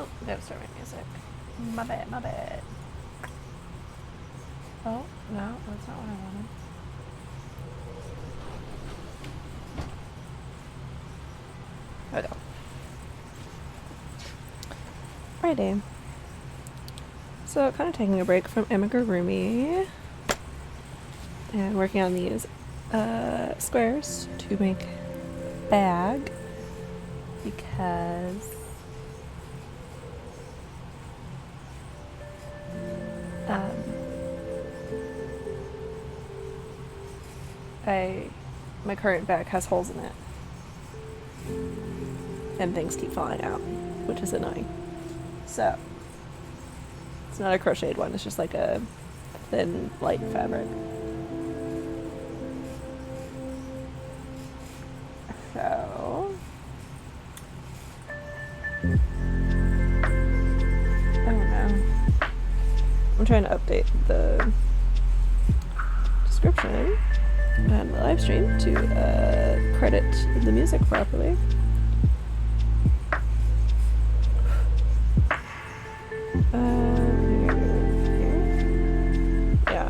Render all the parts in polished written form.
Oh, I gotta start my music. My bad, my bad. Oh, no, that's not what I wanted. There we go. Friday. So, kind of taking a break from amigurumi and working on these squares to make a bag because my current bag has holes in it and things keep falling out, which is annoying. So it's not a crocheted one, it's just like a thin light fabric. So I don't know, I'm trying to update the description and the live stream to credit the music properly. Yeah.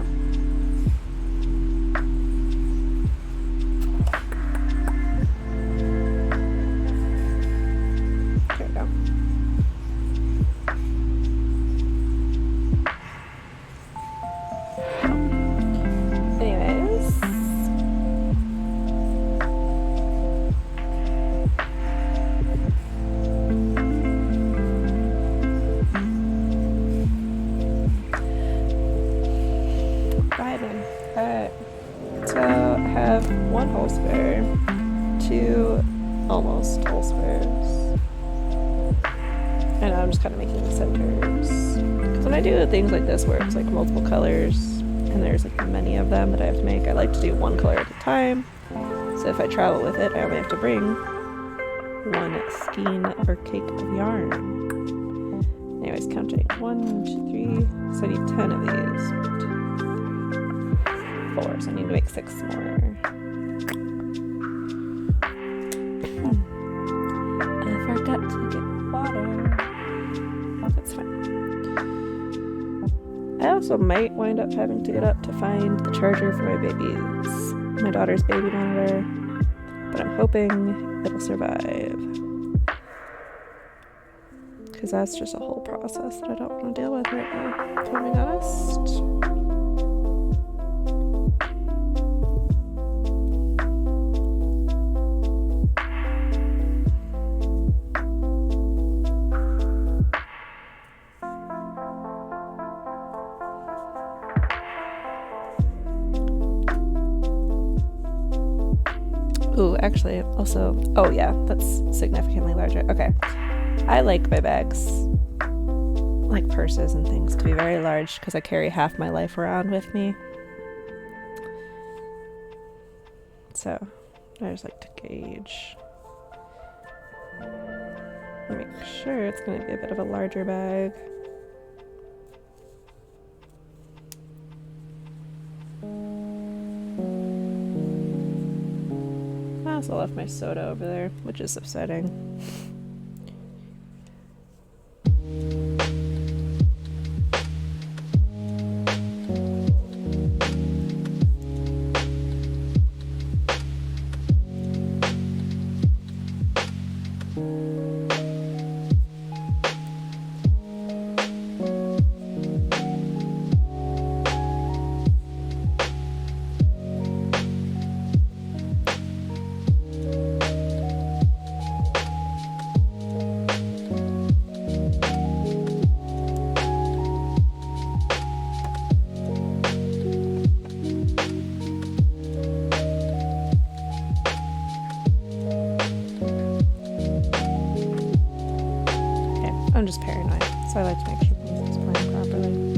There we go. Anyways. Vibing. Alright. So I have one whole square, two almost whole squares. And I'm just kind of making the centers. Because when I do things like this where it's like multiple colors and there's like many of them that I have to make, I like to do one color at a time. So if I travel with it, I only have to bring one skein or cake of yarn. Anyways, counting 1, 2, 3. So I need 10 of these. 4, so I need to make 6 more. I forgot to get water. That's fine. I also might wind up having to get up to find the charger for my daughter's baby monitor, but I'm hoping it'll survive. Because that's just a whole process that I don't want to deal with right now, if I'm being honest. Ooh, actually, also, oh yeah, that's significantly larger. Okay. I like my bags, like purses and things, to be very large because I carry half my life around with me. So, I just like to gauge. Make sure it's going to be a bit of a larger bag. I also left my soda over there, which is upsetting. I'm just paranoid, so I like to make sure things are planned properly.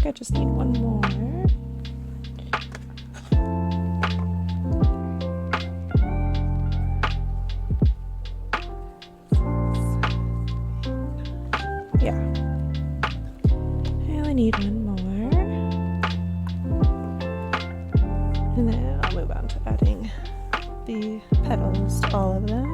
think I just need one more. Yeah. I only need one more. And then I'll move on to adding the petals to all of them.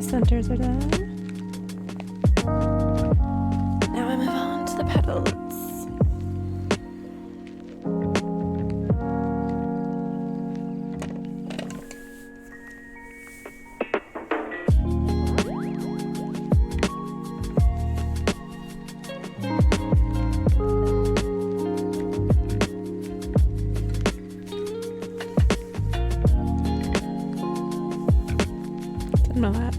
Centers are done. Now I move on to the petals. Didn't know that.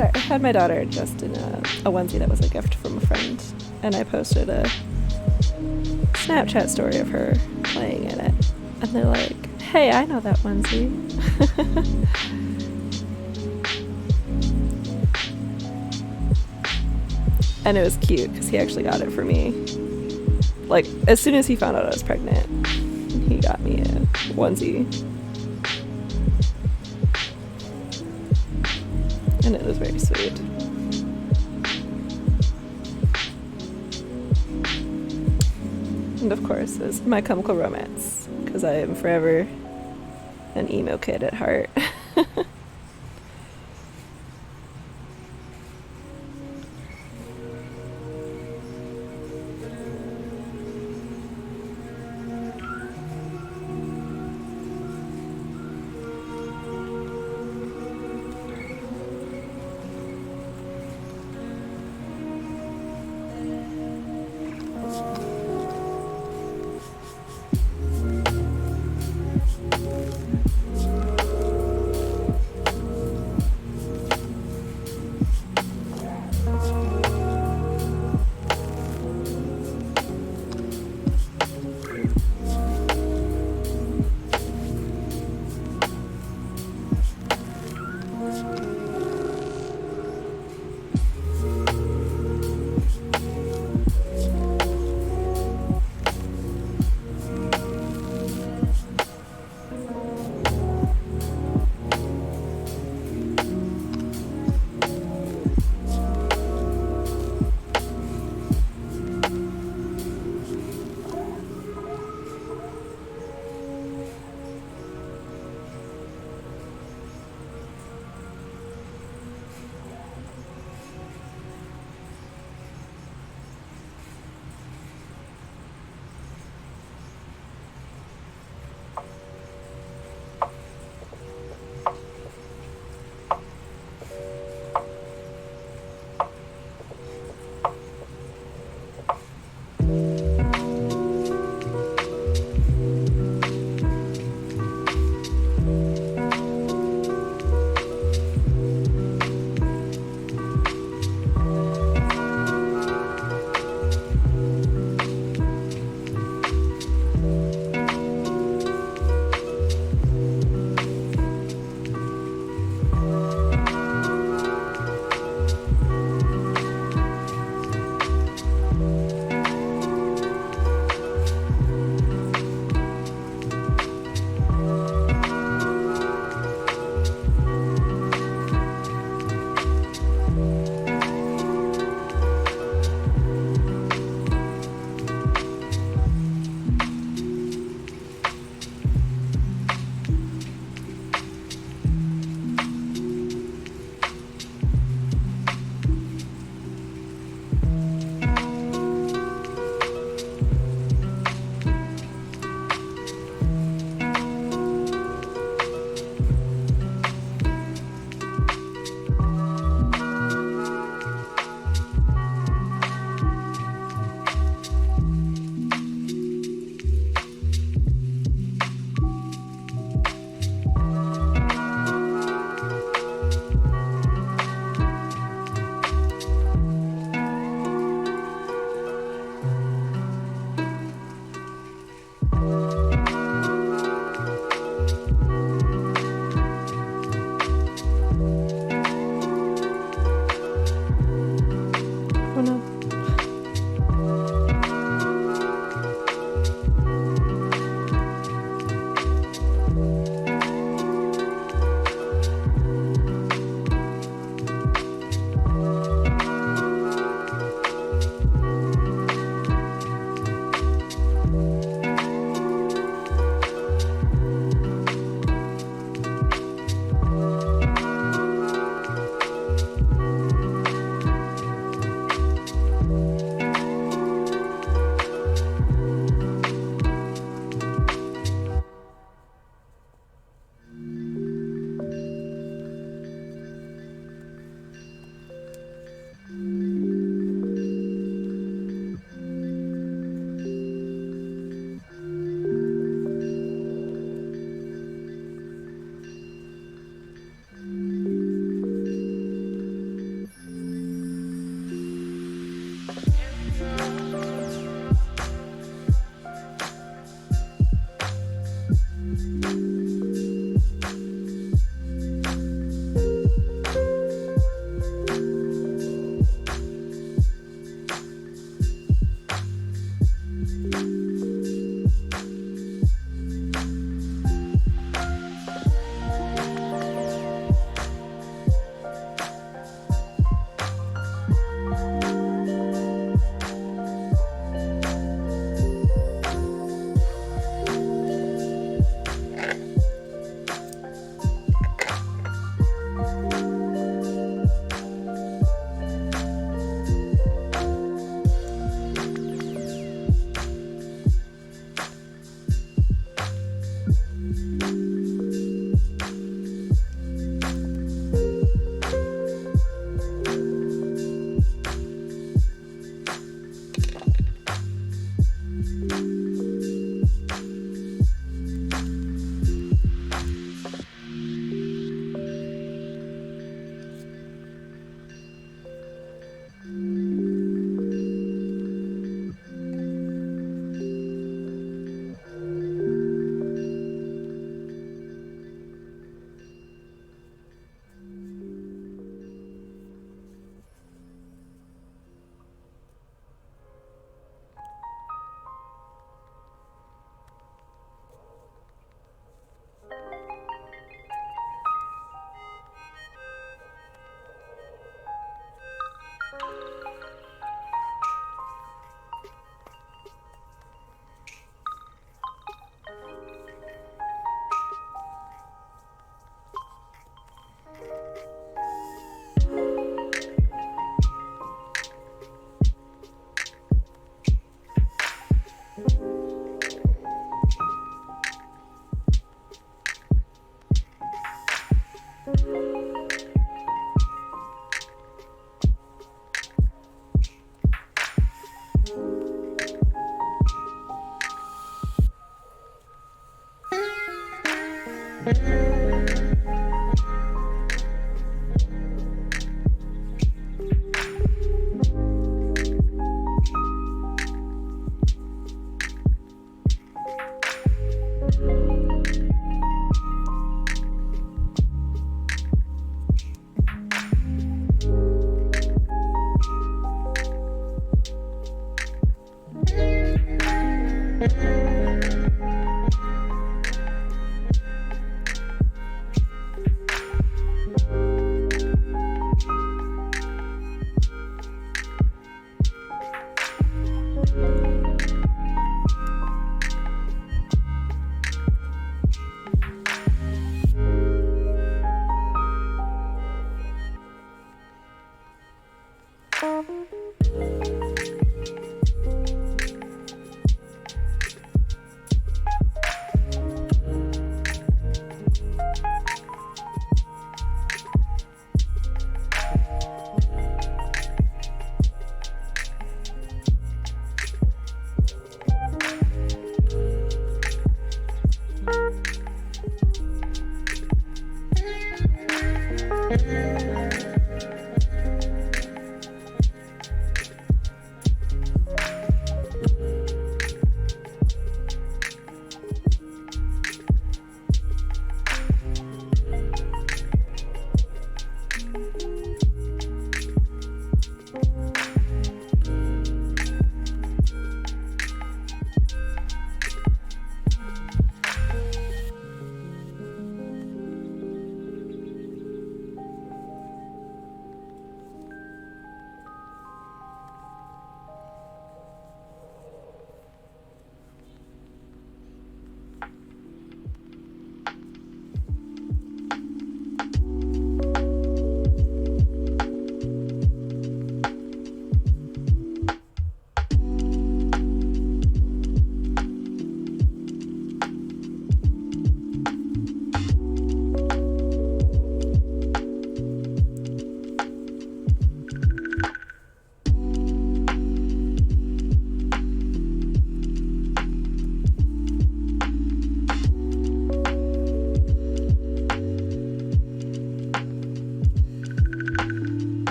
sorry, I had my daughter just in a onesie that was a gift from a friend, and I posted a Snapchat story of her playing in it, and they're like, hey, I know that onesie. And it was cute because he actually got it for me. Like, as soon as he found out I was pregnant, he got me a onesie. And it was very sweet. And of course, it's My Chemical Romance, because I am forever an emo kid at heart.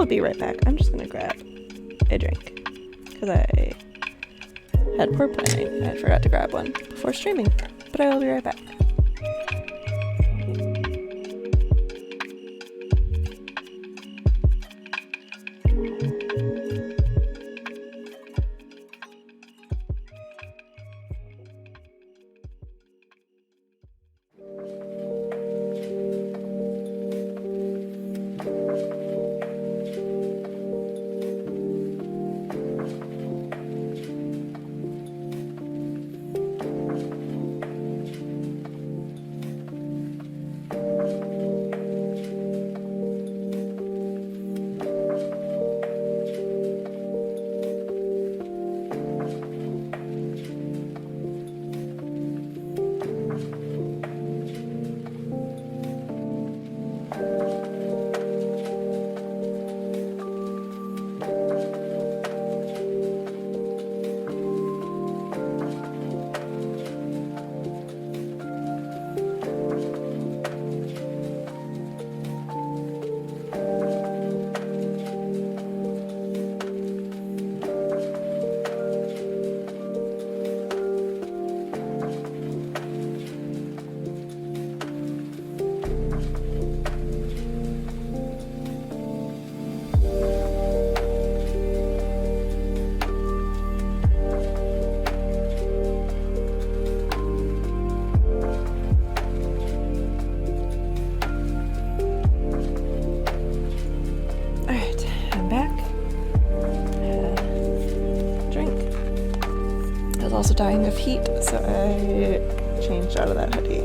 be right back. I'm just gonna grab a drink because I had poor planning. I forgot to grab one before streaming, but I will be right back. Also dying of heat, so I changed out of that hoodie.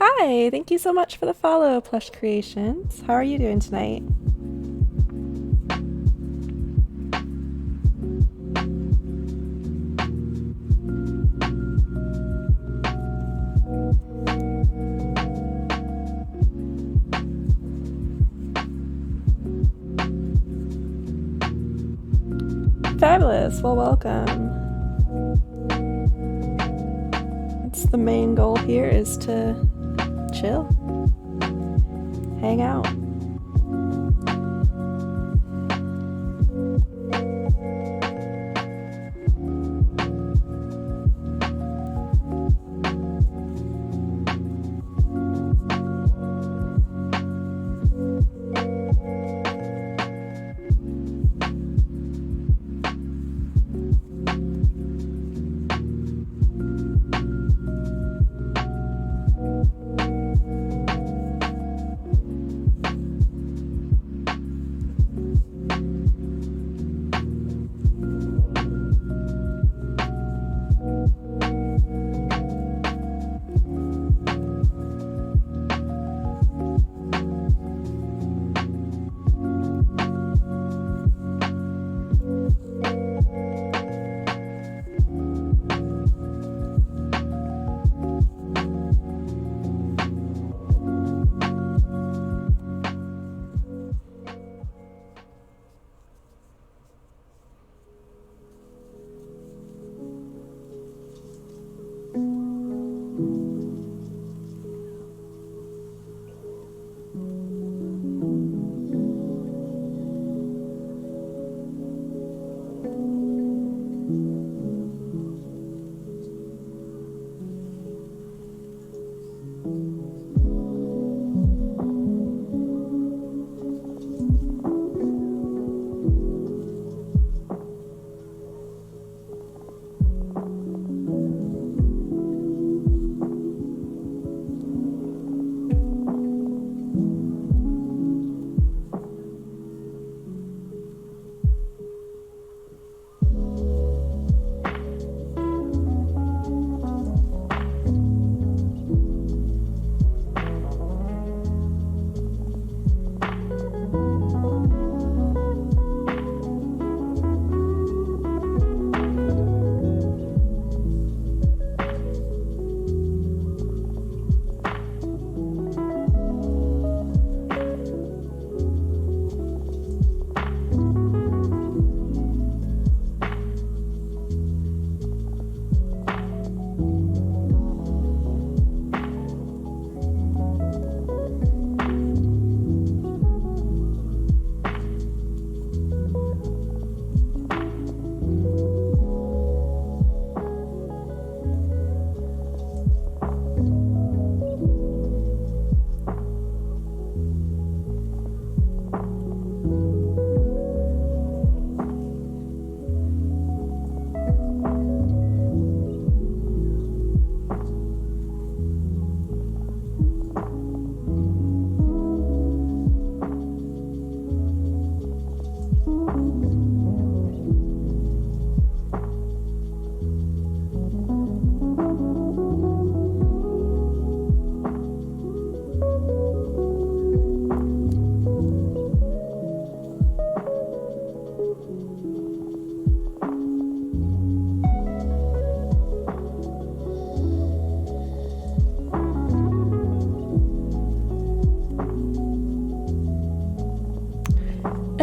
Hi, thank you so much for the follow, Plush Creations. How are you doing tonight? Fabulous, well, welcome. It's the main goal here is to chill, hang out.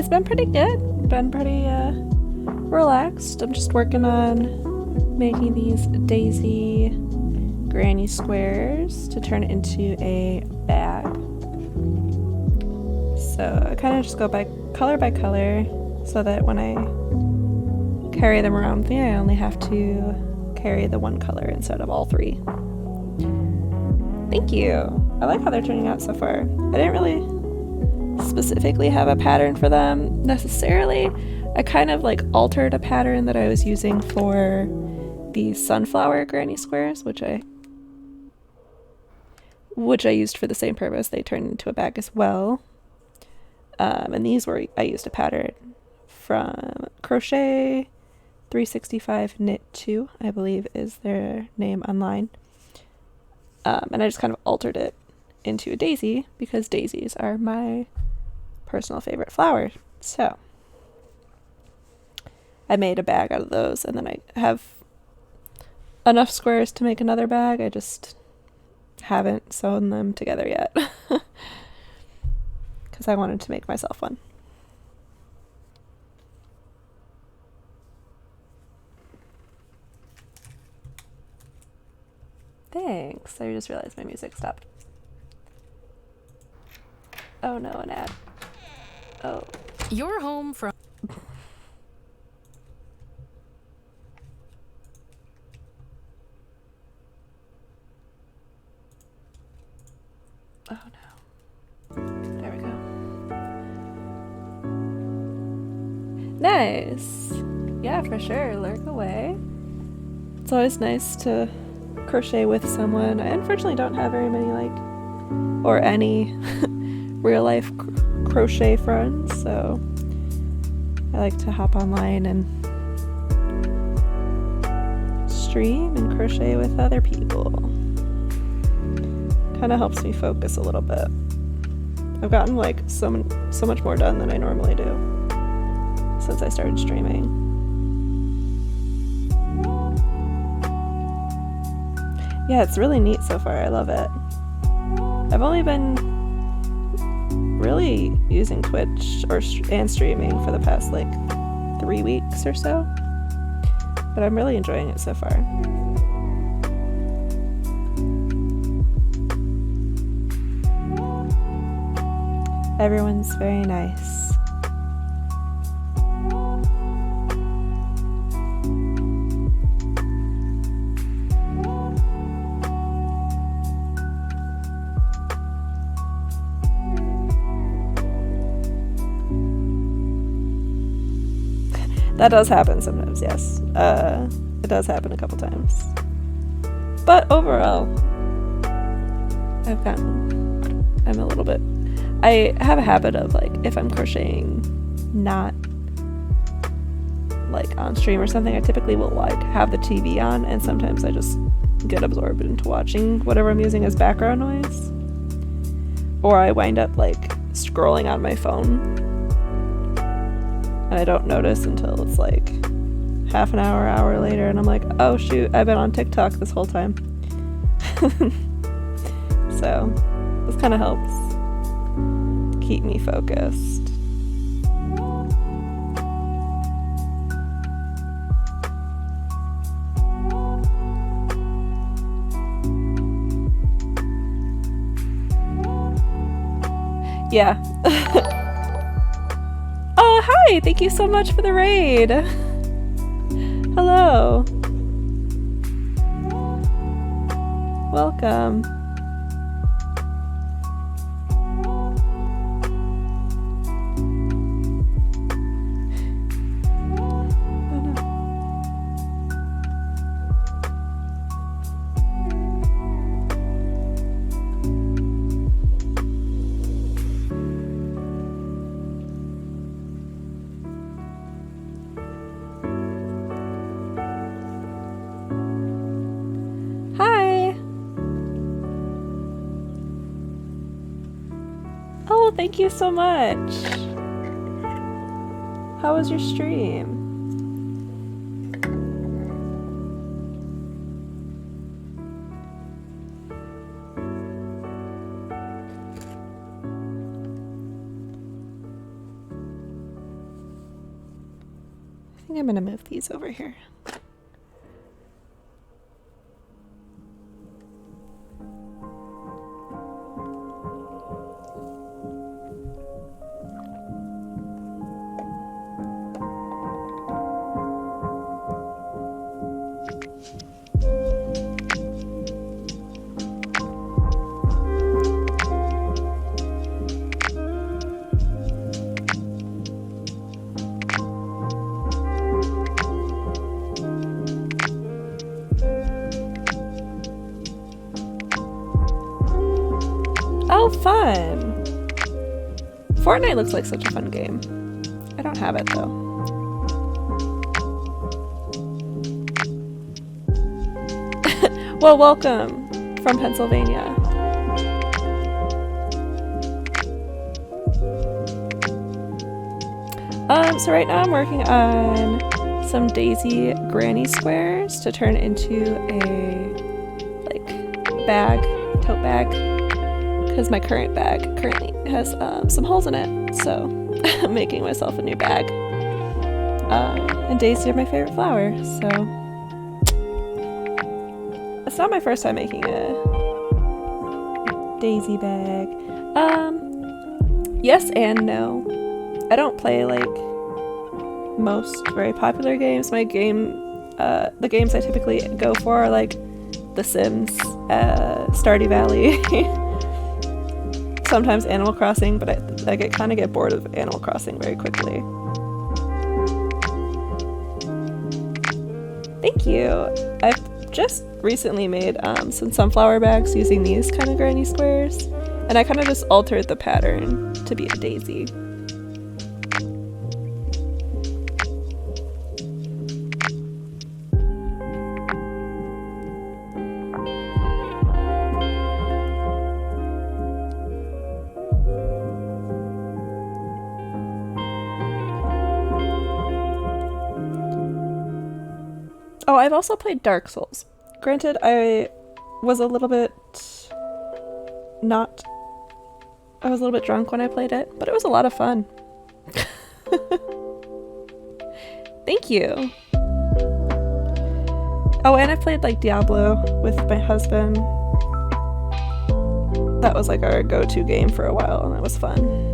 It's been pretty good. Been pretty relaxed. I'm just working on making these daisy granny squares to turn into a bag. So I kind of just go by color so that when I carry them around with me, I only have to carry the one color instead of all three. Thank you. I like how they're turning out so far. I didn't really specifically have a pattern for them necessarily. I kind of like altered a pattern that I was using for the sunflower granny squares, which I used for the same purpose. They turned into a bag as well. And these were, I used a pattern from Crochet 365 Knit 2, I believe is their name online. And I just kind of altered it into a daisy because daisies are my personal favorite flower. So I made a bag out of those, and then I have enough squares to make another bag. I just haven't sewn them together yet because I wanted to make myself one. Thanks. I just realized my music stopped. Oh no, an ad. Oh. You're home from... Oh no. There we go. Nice. Yeah, for sure. Lurk away. It's always nice to crochet with someone. I unfortunately don't have very many or any real life crochet friends, so I like to hop online and stream and crochet with other people. Kind of helps me focus a little bit. I've gotten so much more done than I normally do since I started streaming. Yeah, it's really neat so far. I love it. I've only been really using Twitch and streaming for the past 3 weeks or so, but I'm really enjoying it so far. Everyone's very nice. That does happen sometimes, yes. It does happen a couple times. But overall, I'm a little bit... I have a habit of, if I'm crocheting not, on stream or something, I typically will, have the TV on, and sometimes I just get absorbed into watching whatever I'm using as background noise. Or I wind up, scrolling on my phone, and I don't notice until it's half an hour later, and I'm like, oh shoot, I've been on TikTok this whole time. So this kind of helps keep me focused. Yeah. Oh, hi! Thank you so much for the raid! Hello! Welcome. Oh no. Hi! Oh, thank you so much! How was your stream? think I'm gonna move these over here. Oh, fun! Fortnite looks like such a fun game. I don't have it though. Well, welcome from Pennsylvania. So right now I'm working on some daisy granny squares to turn into a bag, tote bag, because my current bag currently has some holes in it, so I'm making myself a new bag. And daisy are my favorite flower, so it's not my first time making a daisy bag. Yes and no. I don't play most very popular games. My game, the games I typically go for are The Sims, Stardew Valley, sometimes Animal Crossing, but I kind of get bored of Animal Crossing very quickly. Thank you. I've just recently made some sunflower bags using these kind of granny squares, and I kind of just altered the pattern to be a daisy. Oh, I've also played Dark Souls. Granted, I was a little bit drunk when I played it, but it was a lot of fun. Thank you. Oh, and I played Diablo with my husband. That was our go-to game for a while, and it was fun.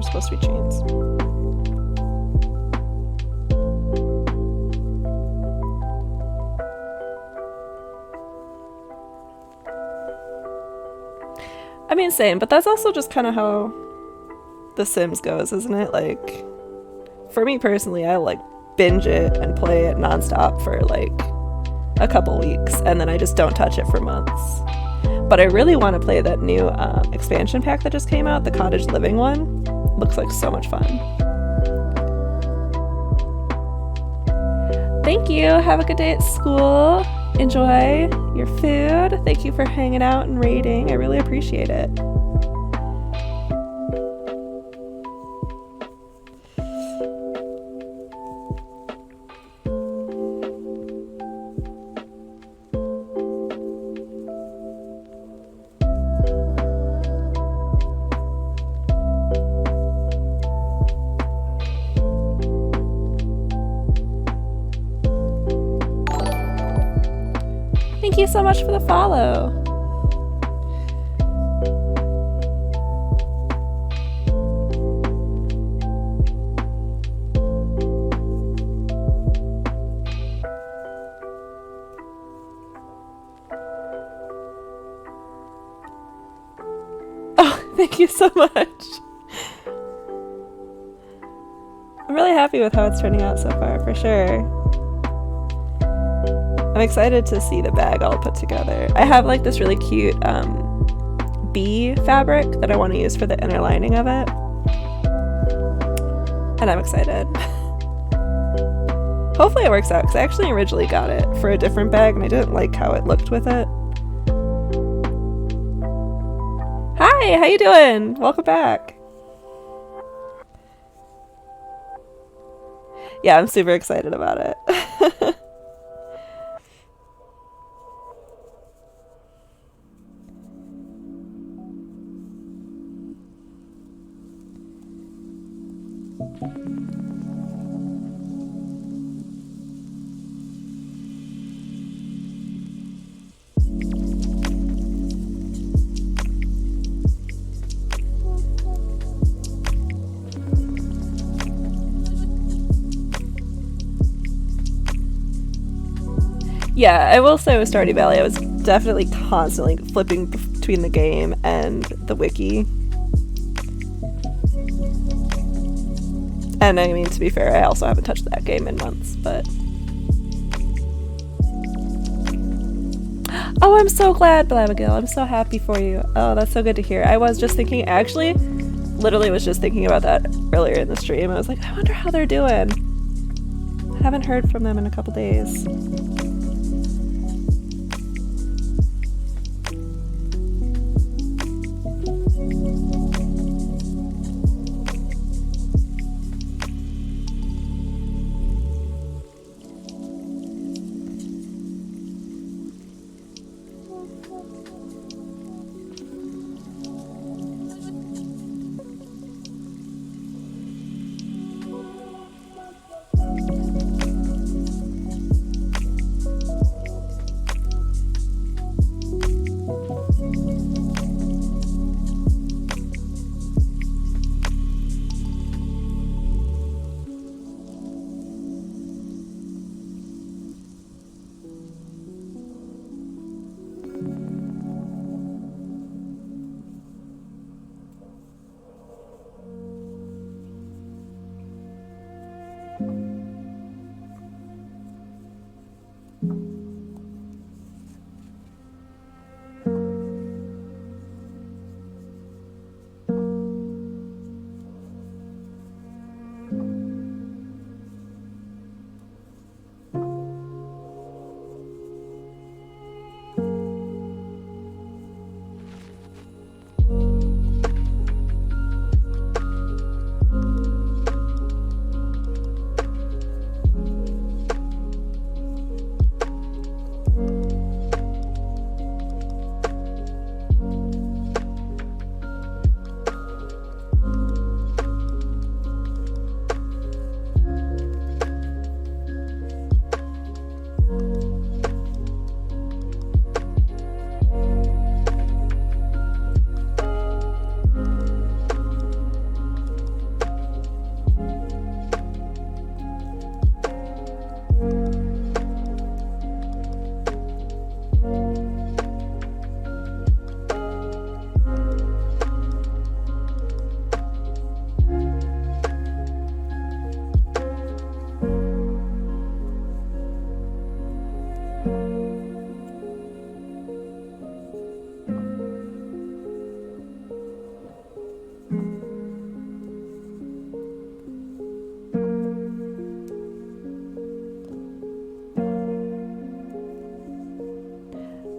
Supposed to be chains. I mean, same, but that's also just kind of how The Sims goes, isn't it? For me personally, I binge it and play it nonstop for a couple weeks, and then I just don't touch it for months. But I really want to play that new expansion pack that just came out, the cottage living one. Looks like so much fun. Thank you. Have a good day at school. Enjoy your food. Thank you for hanging out and raiding. I really appreciate it. Thank you so much for the follow. Oh, thank you so much. I'm really happy with how it's turning out so far, for sure. I'm excited to see the bag all put together. I have this really cute bee fabric that I want to use for the inner lining of it. And I'm excited. Hopefully it works out, because I actually originally got it for a different bag and I didn't like how it looked with it. Hi, how you doing? Welcome back. Yeah, I'm super excited about it. Yeah, I will say with Stardew Valley, I was definitely constantly flipping between the game and the wiki. And I mean, to be fair, I also haven't touched that game in months, but... Oh, I'm so glad, Blabagil. I'm so happy for you. Oh, that's so good to hear. I was just thinking, actually, literally was just thinking about that earlier in the stream. I was like, I wonder how they're doing. I haven't heard from them in a couple days.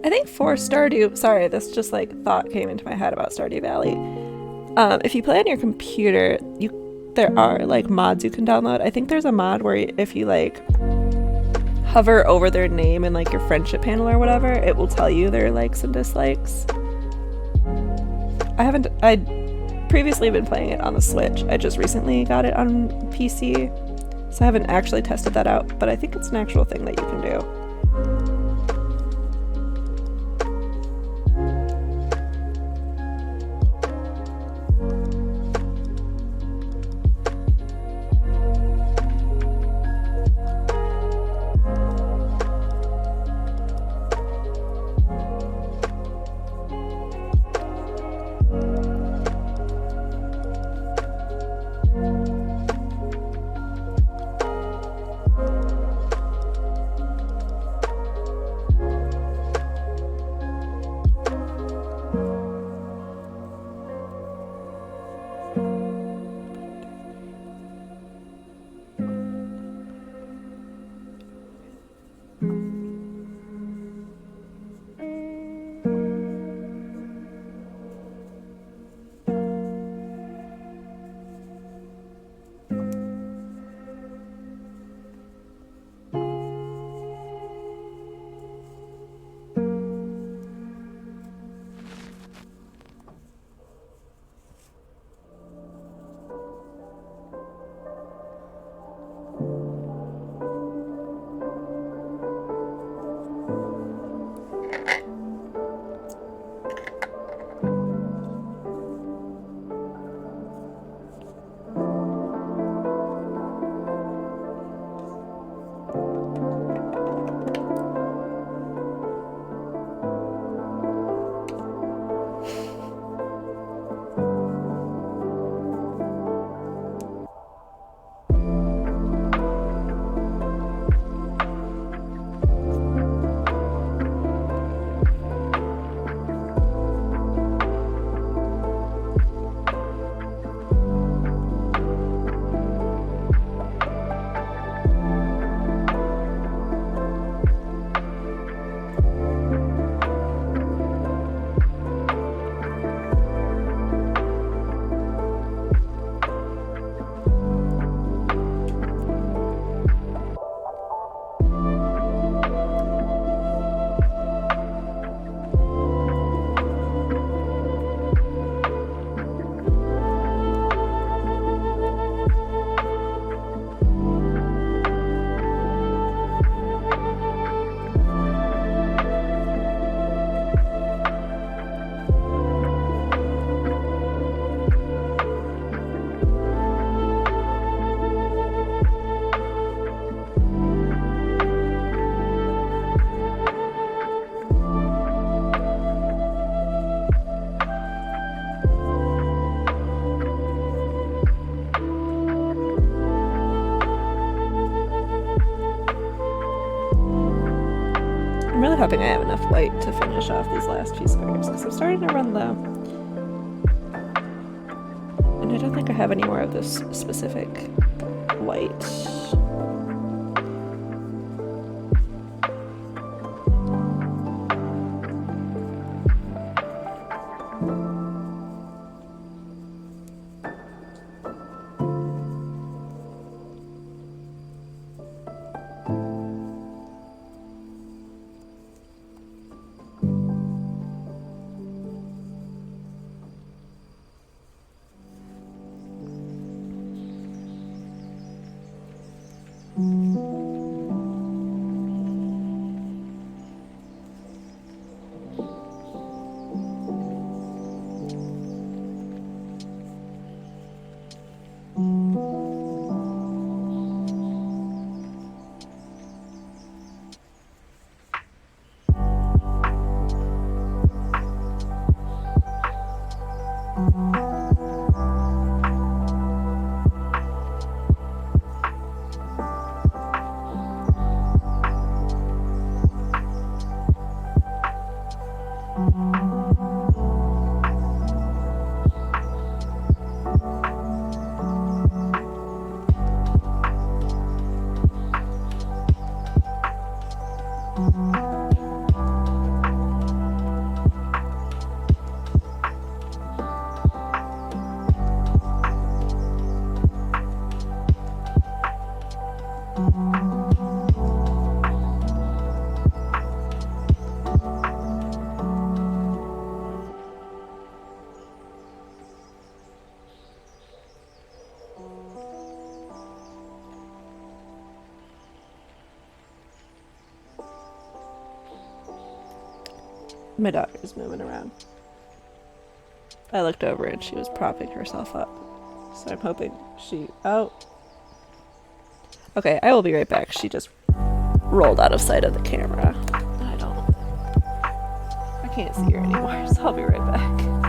I think for Stardew, sorry, this just like thought came into my head about Stardew Valley. If you play on your computer, there are like mods you can download. I think there's a mod where if you like hover over their name in like your friendship panel or whatever, it will tell you their likes and dislikes. I'd previously been playing it on the Switch. I just recently got it on PC, so I haven't actually tested that out, but I think it's an actual thing that you can do. hoping I have enough light to finish off these last few squares because I'm starting to run low. And I don't think I have any more of this specific light. My daughter's moving around. I looked over and she was propping herself up. So I'm hoping she... Oh. Okay, I will be right back. She just rolled out of sight of the camera. I can't see her anymore, so I'll be right back.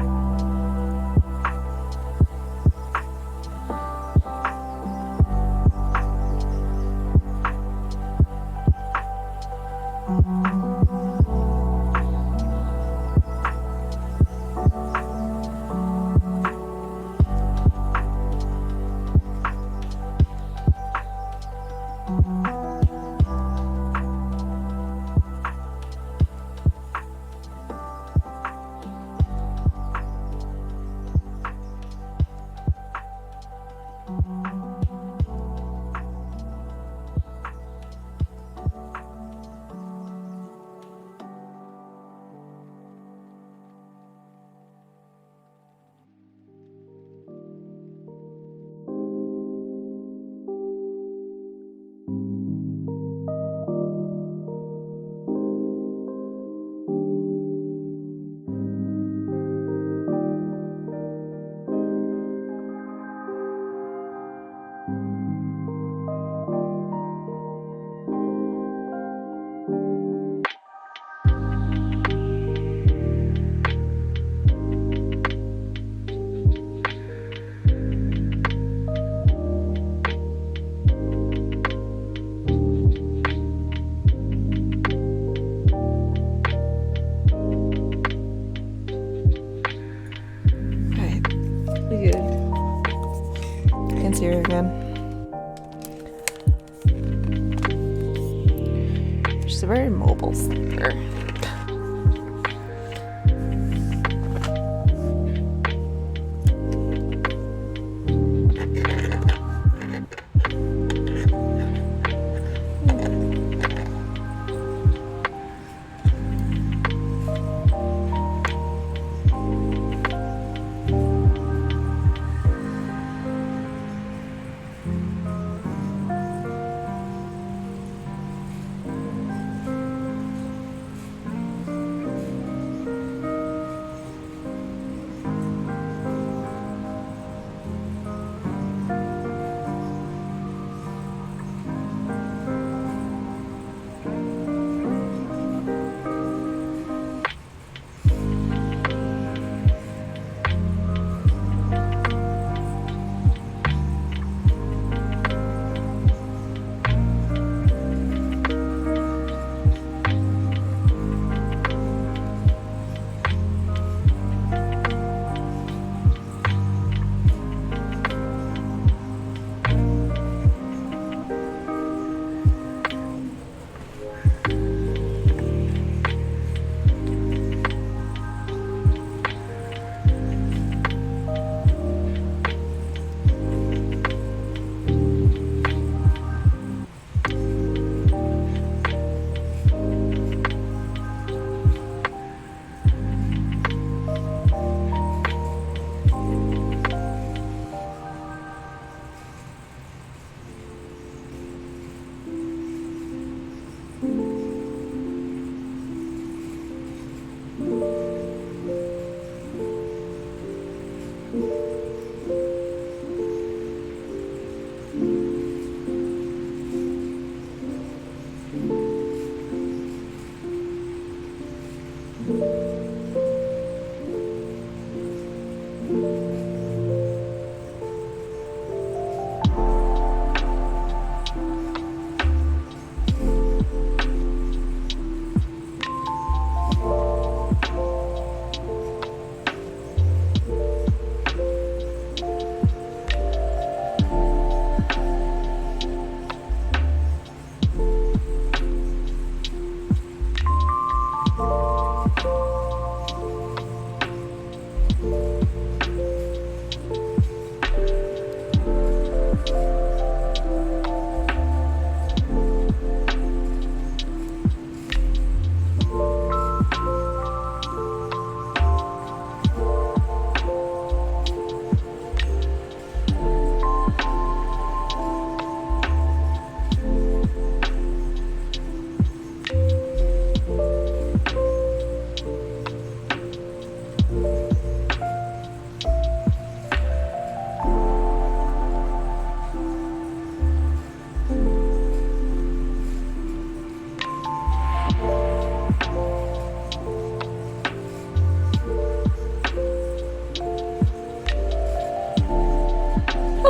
Here again. She's a very mobile sleeper.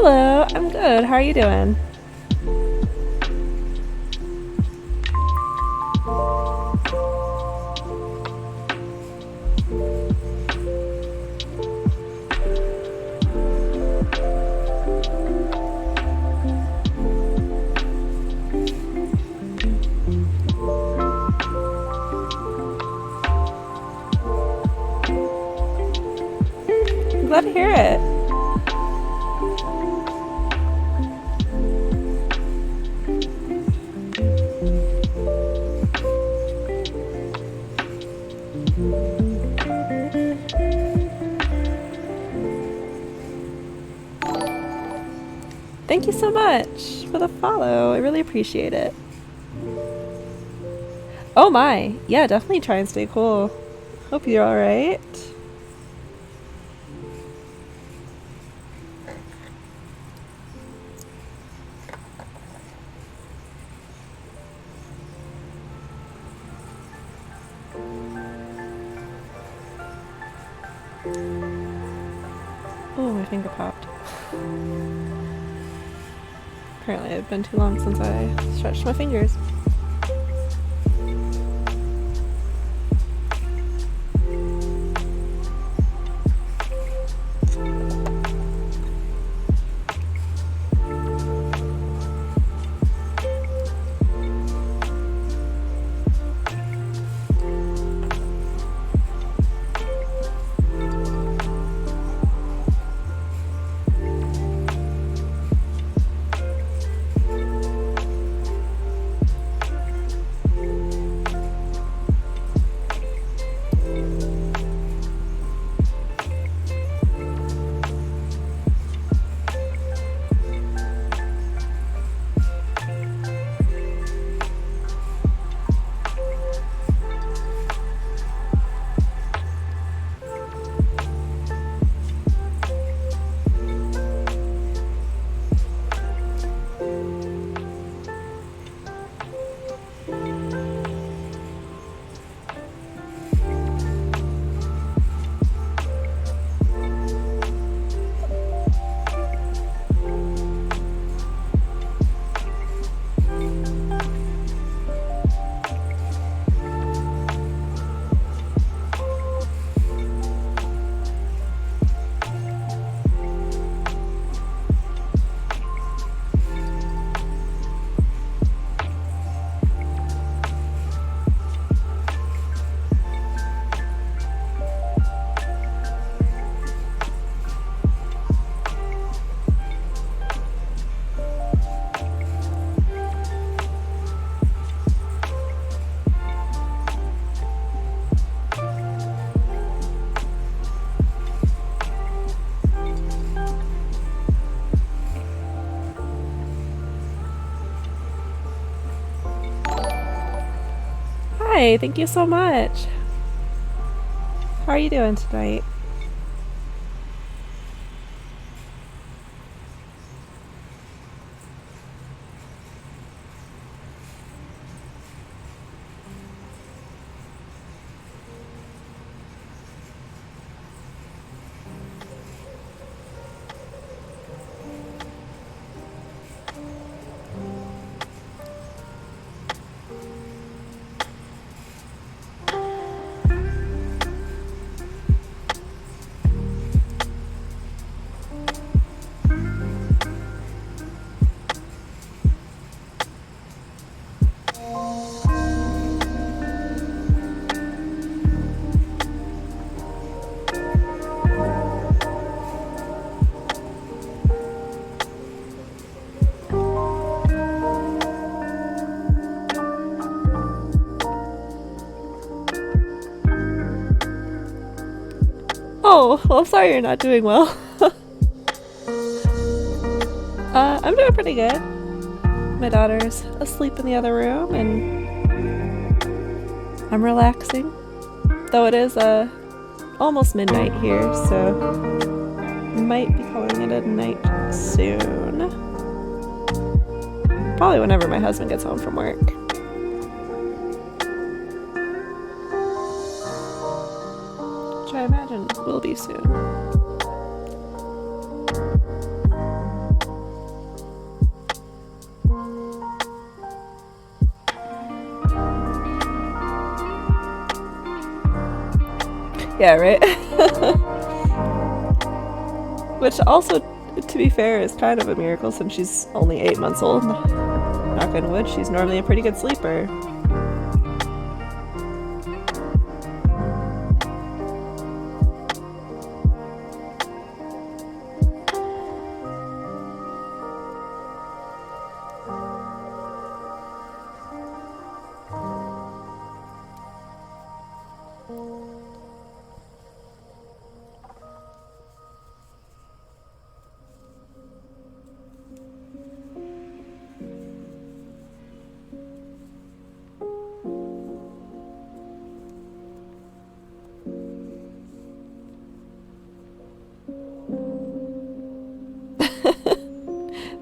Hello, I'm good. How are you doing? I'm glad to hear it. Thank you so much for the follow. I really appreciate it. Oh my. Yeah, definitely try and stay cool. Hope you're alright. Oh, my finger popped. Apparently it's been too long since I stretched my fingers. Hi, thank you so much. How are you doing tonight? well, I'm sorry you're not doing well. I'm doing pretty good. My daughter's asleep in the other room, and I'm relaxing. Though it is almost midnight here, so might be calling it a night soon. Probably whenever my husband gets home from work. Which I imagine will be soon. Yeah, right? Which also, to be fair, is kind of a miracle since she's only 8 months old. Knock on wood, she's normally a pretty good sleeper.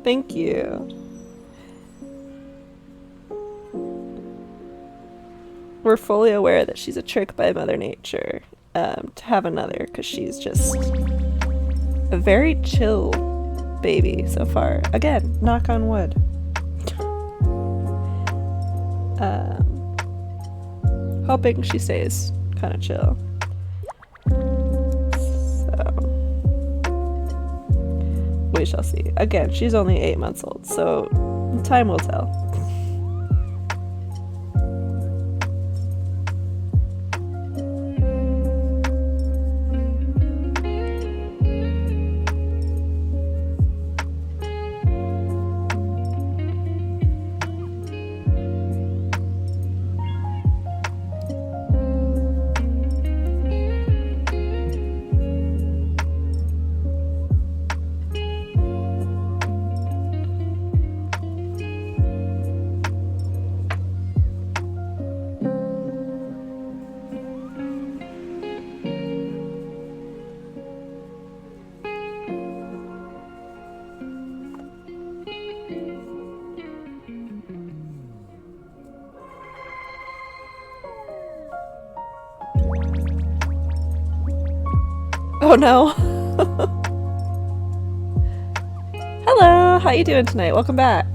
Thank you. We're fully aware that she's a trick by Mother Nature to have another, because she's just a very chill baby so far. Again, knock on wood. Hoping she stays kind of chill. We shall see. Again, she's only 8 months old, so time will tell. Oh no. Hello, how you doing tonight? Welcome back.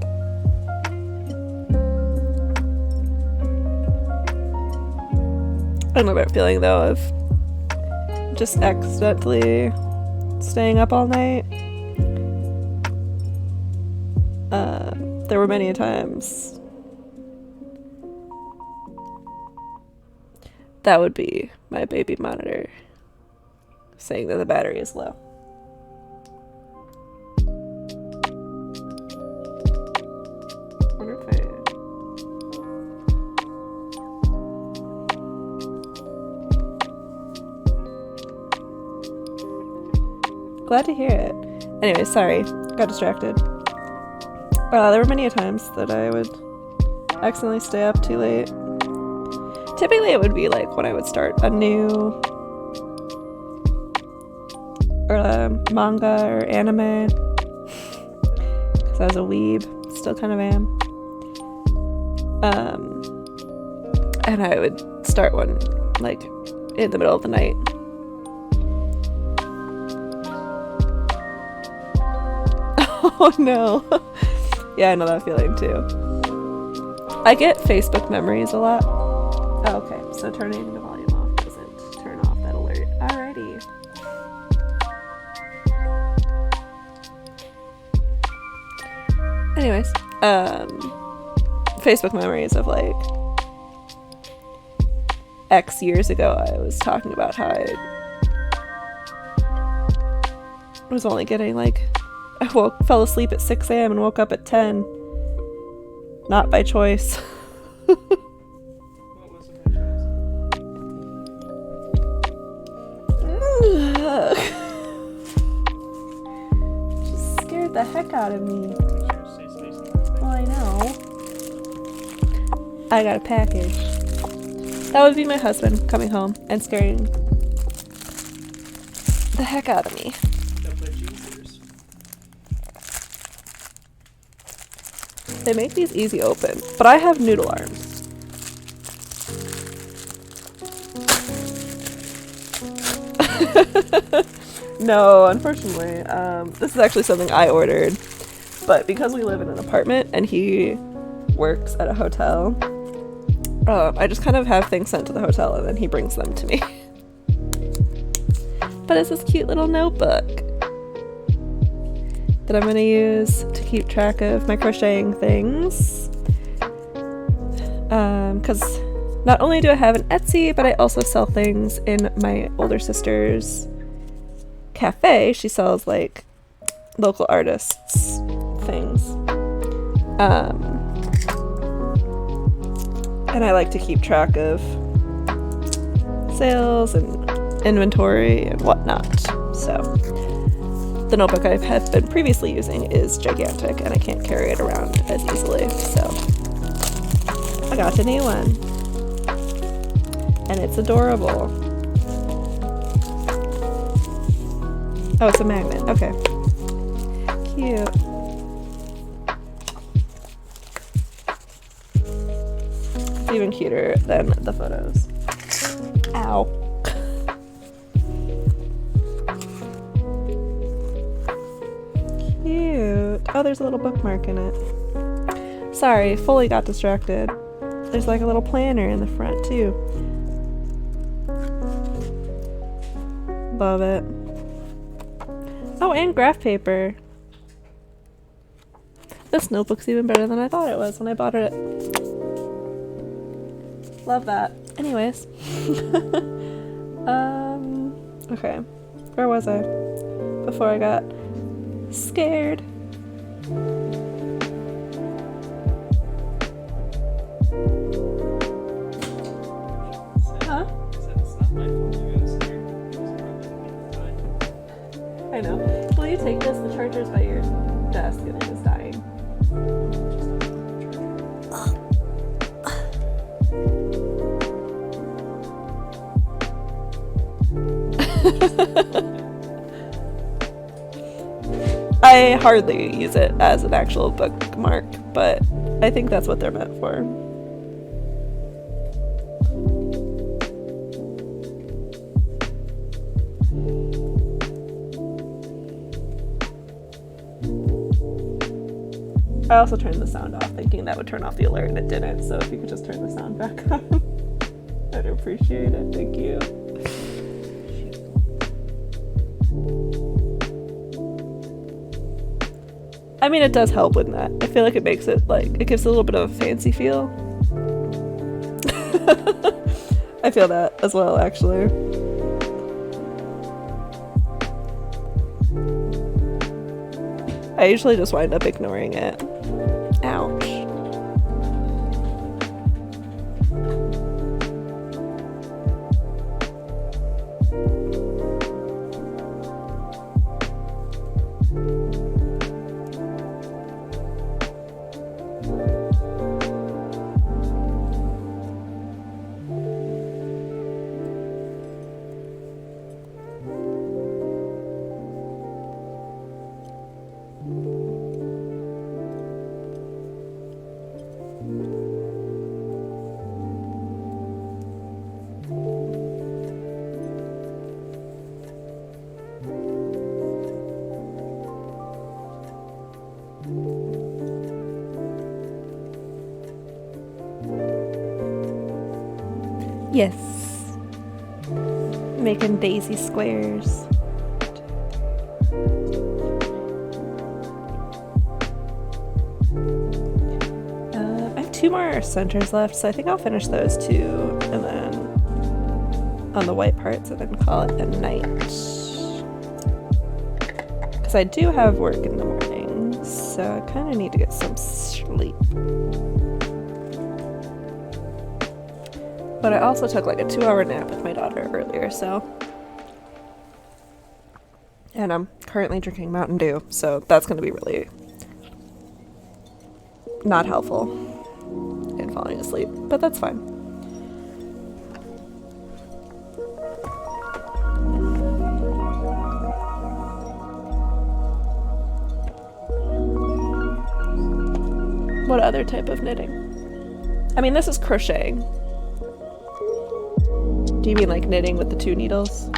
I know that feeling though of just accidentally staying up all night. There were many times that would be my baby monitor saying that the battery is low. Glad to hear it. Anyway, sorry, got distracted. There were many times that I would accidentally stay up too late. Typically it would be like when I would start a new manga or anime, because I was a weeb, still kind of am. And I would start one like in the middle of the night. Oh no. Yeah, I know that feeling too. I get Facebook memories a lot. Oh, okay, so turning the volume off doesn't turn off that alert. Alrighty. Anyways, Facebook memories of like X years ago, I was talking about how I was only getting like, I fell asleep at 6 a.m. and woke up at 10. Not by choice. the heck out of me. Well, I know. I got a package. That would be my husband coming home and scaring the heck out of me. They make these easy open, but I have noodle arms. No, unfortunately. This is actually something I ordered, but because we live in an apartment and he works at a hotel, I just kind of have things sent to the hotel and then he brings them to me. But it's this cute little notebook that I'm going to use to keep track of my crocheting things. Because not only do I have an Etsy, but I also sell things in my older sister's cafe. She sells like local artists things. And I like to keep track of sales and inventory and whatnot. So the notebook I have been previously using is gigantic and I can't carry it around as easily. So I got a new one. And it's adorable. Oh, it's a magnet. Okay. Cute. It's even cuter than the photos. Ow. Cute. Oh, there's a little bookmark in it. Sorry, fully got distracted. There's like a little planner in the front too. Love it. Oh, and graph paper. This notebook's even better than I thought it was when I bought it. Love that. Anyways. Okay. Where was I? Before I got scared. Huh? I know. Will you take this? The charger's by your desk and it is dying. I hardly use it as an actual bookmark, but I think that's what they're meant for. I also turned the sound off, thinking that would turn off the alert, and it didn't, so if you could just turn the sound back on, I'd appreciate it. Thank you. I mean, it does help with that. I feel like it makes it, like, it gives a little bit of a fancy feel. I feel that as well, actually. I usually just wind up ignoring it. Ouch. Yes. Making daisy squares. I have 2 more centers left, so I think I'll finish those 2 and then on the white parts and then call it a night. Because I do have work in the morning, so I kind of need to get some sleep. But I also took like a 2-hour nap with my daughter earlier, so And I'm currently drinking Mountain Dew, so that's going to be really not helpful in falling asleep, but that's fine. What other type of knitting? I mean, this is crocheting. Do you mean like knitting with the 2 needles?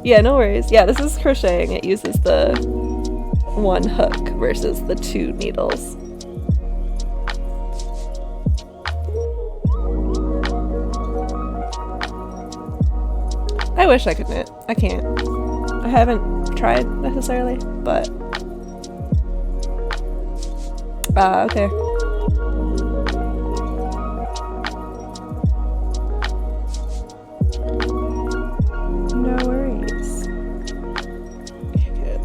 Yeah, no worries. Yeah, this is crocheting. It uses the 1 hook versus the 2 needles. I wish I could knit. I can't. I haven't tried necessarily, but... okay. No worries. Good.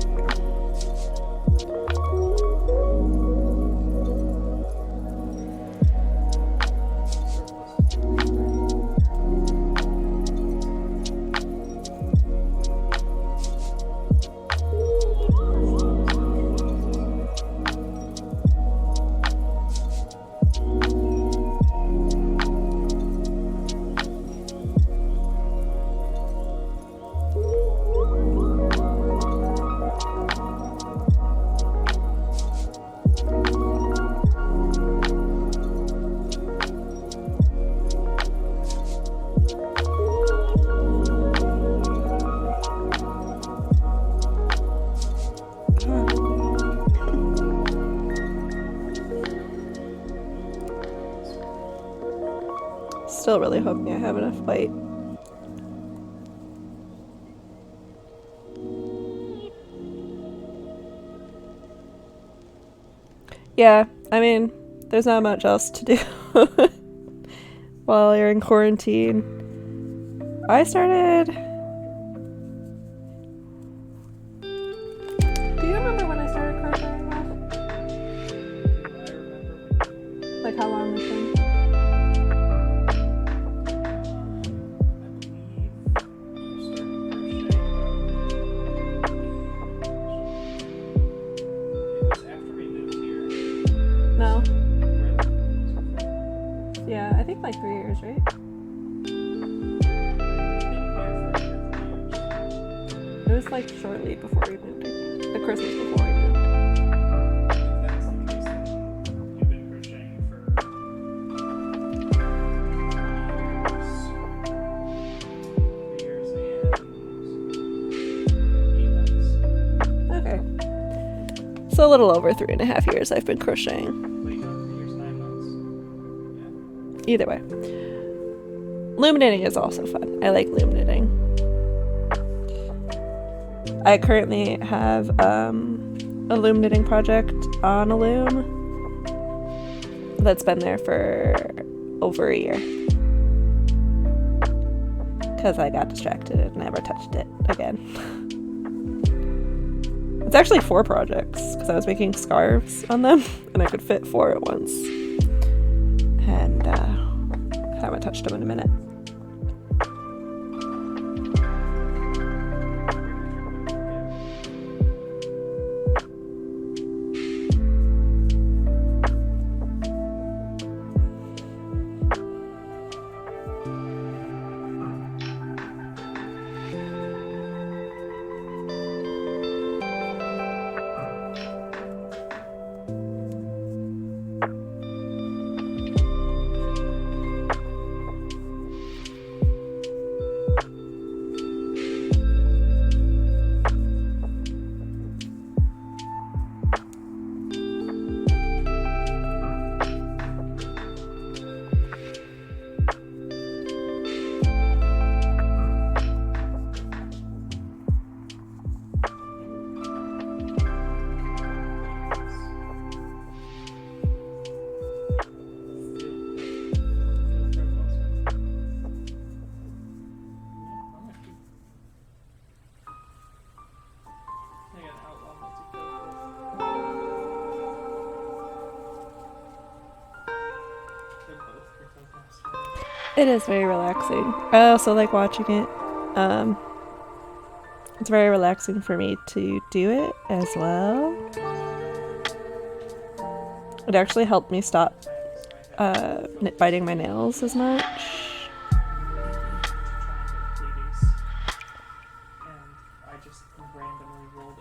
Still really hoping I have enough light. Yeah, I mean, there's not much else to do while you're in quarantine. I started... Do you remember when I started crocheting? Like how long it's been? No. Yeah, I think like 3 years, right? It was like shortly before we moved. The Christmas before we moved. You've been crocheting for 3 years and 8 months. Okay. So a little over 3.5 years I've been crocheting. 3 years, 9 months. Yeah. Either way. Loom knitting is also fun. I like loom knitting. I currently have a loom knitting project on a loom that's been there for over a year. Because I got distracted and never touched it again. It's actually 4 projects because I was making scarves on them and I could fit 4 at once. And haven't touched them in a minute. It is very relaxing. I also like watching it. It's very relaxing for me to do it as well. It actually helped me stop biting my nails as much. And I just randomly rolled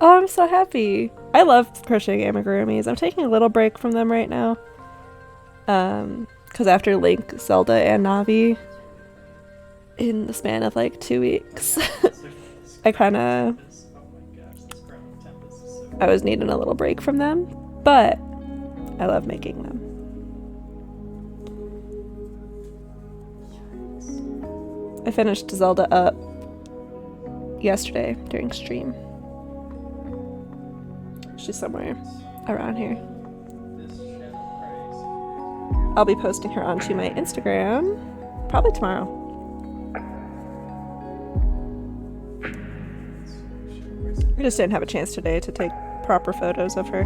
Oh, I'm so happy. I love crocheting amigurumis. I'm taking a little break from them right now. Because after Link, Zelda, and Navi, in the span of like 2 weeks, I was needing a little break from them, but I love making them. I finished Zelda up yesterday during stream. She's somewhere around here. I'll be posting her onto my Instagram probably tomorrow. I just didn't have a chance today to take proper photos of her.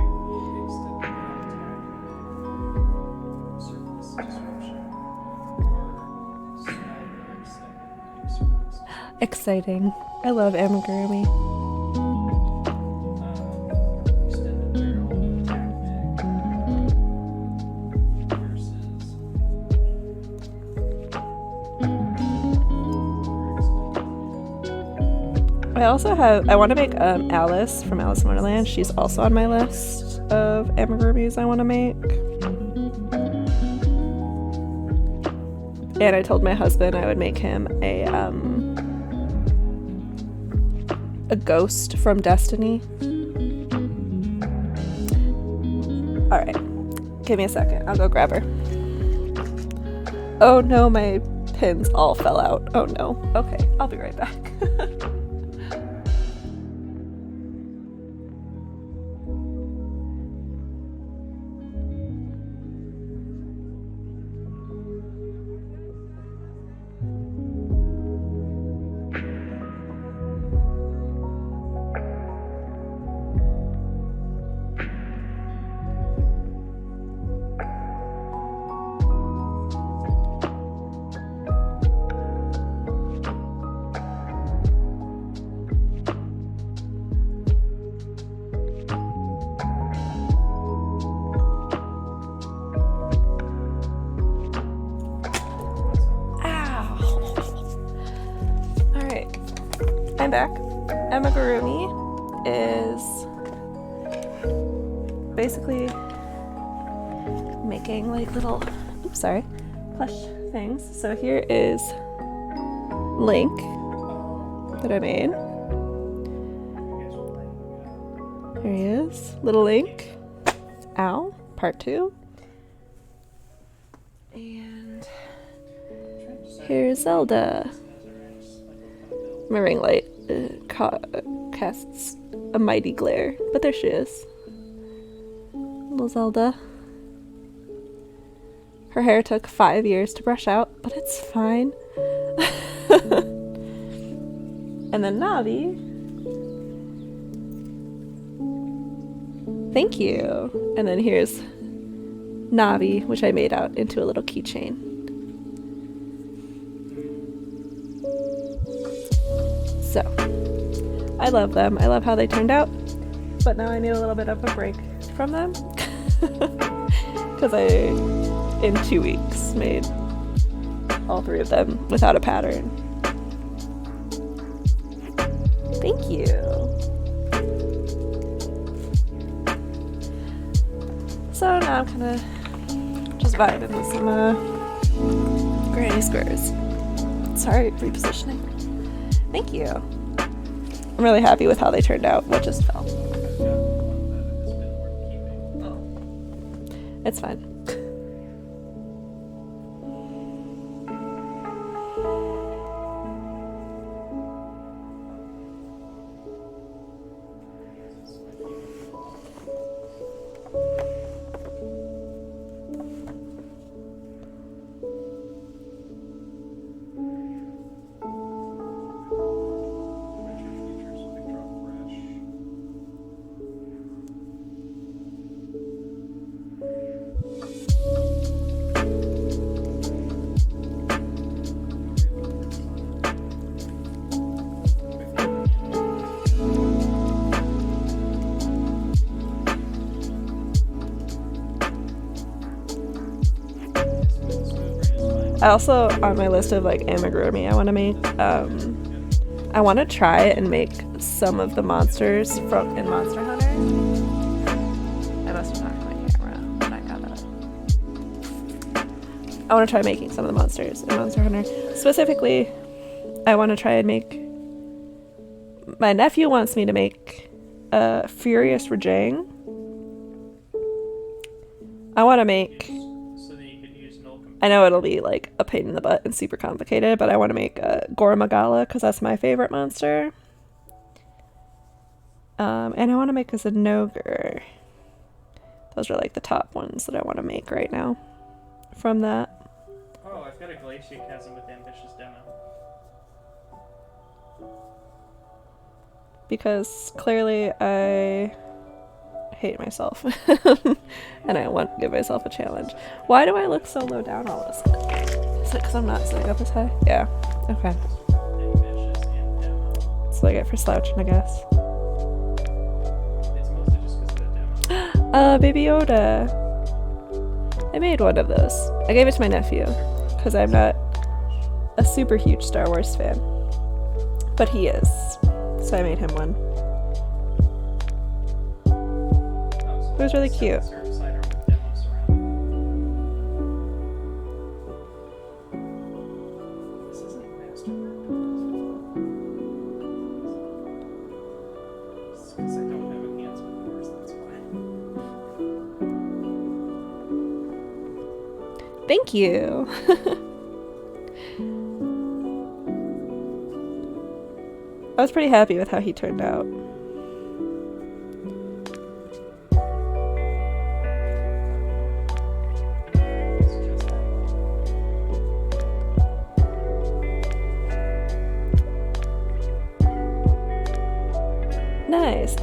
Exciting. I love amigurumi. I want to make Alice from Alice in Wonderland. She's also on my list of amigurumis I want to make. And I told my husband I would make him a ghost from Destiny. Alright, give me a second. I'll go grab her. Oh no, my pins all fell out. Oh no. Okay, I'll be right back. I'm back. Amigurumi is basically making like little, plush things. So here is Link that I made. Here he is, little Link. Ow, part 2. And here's Zelda. My ring light casts a mighty glare, but there she is. Little Zelda. Her hair took 5 years to brush out, but it's fine. And then Navi. Thank you. And then here's Navi, which I made out into a little keychain. So, I love them. I love how they turned out, but now I need a little bit of a break from them because I, in 2 weeks, made all three of them without a pattern. Thank you. So now I'm kind of just vibing with some granny squares. Sorry, repositioning. Thank you. I'm really happy with how they turned out. What just fell? It's fine. I also, on my list of like amigurumi I want to make, I want to try and make some of the monsters in Monster Hunter. I must have knocked my camera when I got that. I want to try making some of the monsters in Monster Hunter. Specifically, I want to try and make... My nephew wants me to make Furious Rajang. I want to make... I know it'll be like a pain in the butt and super complicated, but I want to make Gormagala because that's my favorite monster. And I want to make a Zenogre. Those are like the top ones that I want to make right now from that. Oh, I've got a Glaciachasm with ambitious demo. Because clearly I hate myself and I want to give myself a challenge. Why do I look so low down all of a sudden? Is it because I'm not sitting up as high? Yeah. Okay. Ambitious and demo. That's what I get for slouching, I guess. It's mostly just because of the demo. Baby Yoda. I made one of those. I gave it to my nephew because I'm not a super huge Star Wars fan, but he is. So I made him one. It was really cute. Thank you. I was pretty happy with how he turned out. Nice.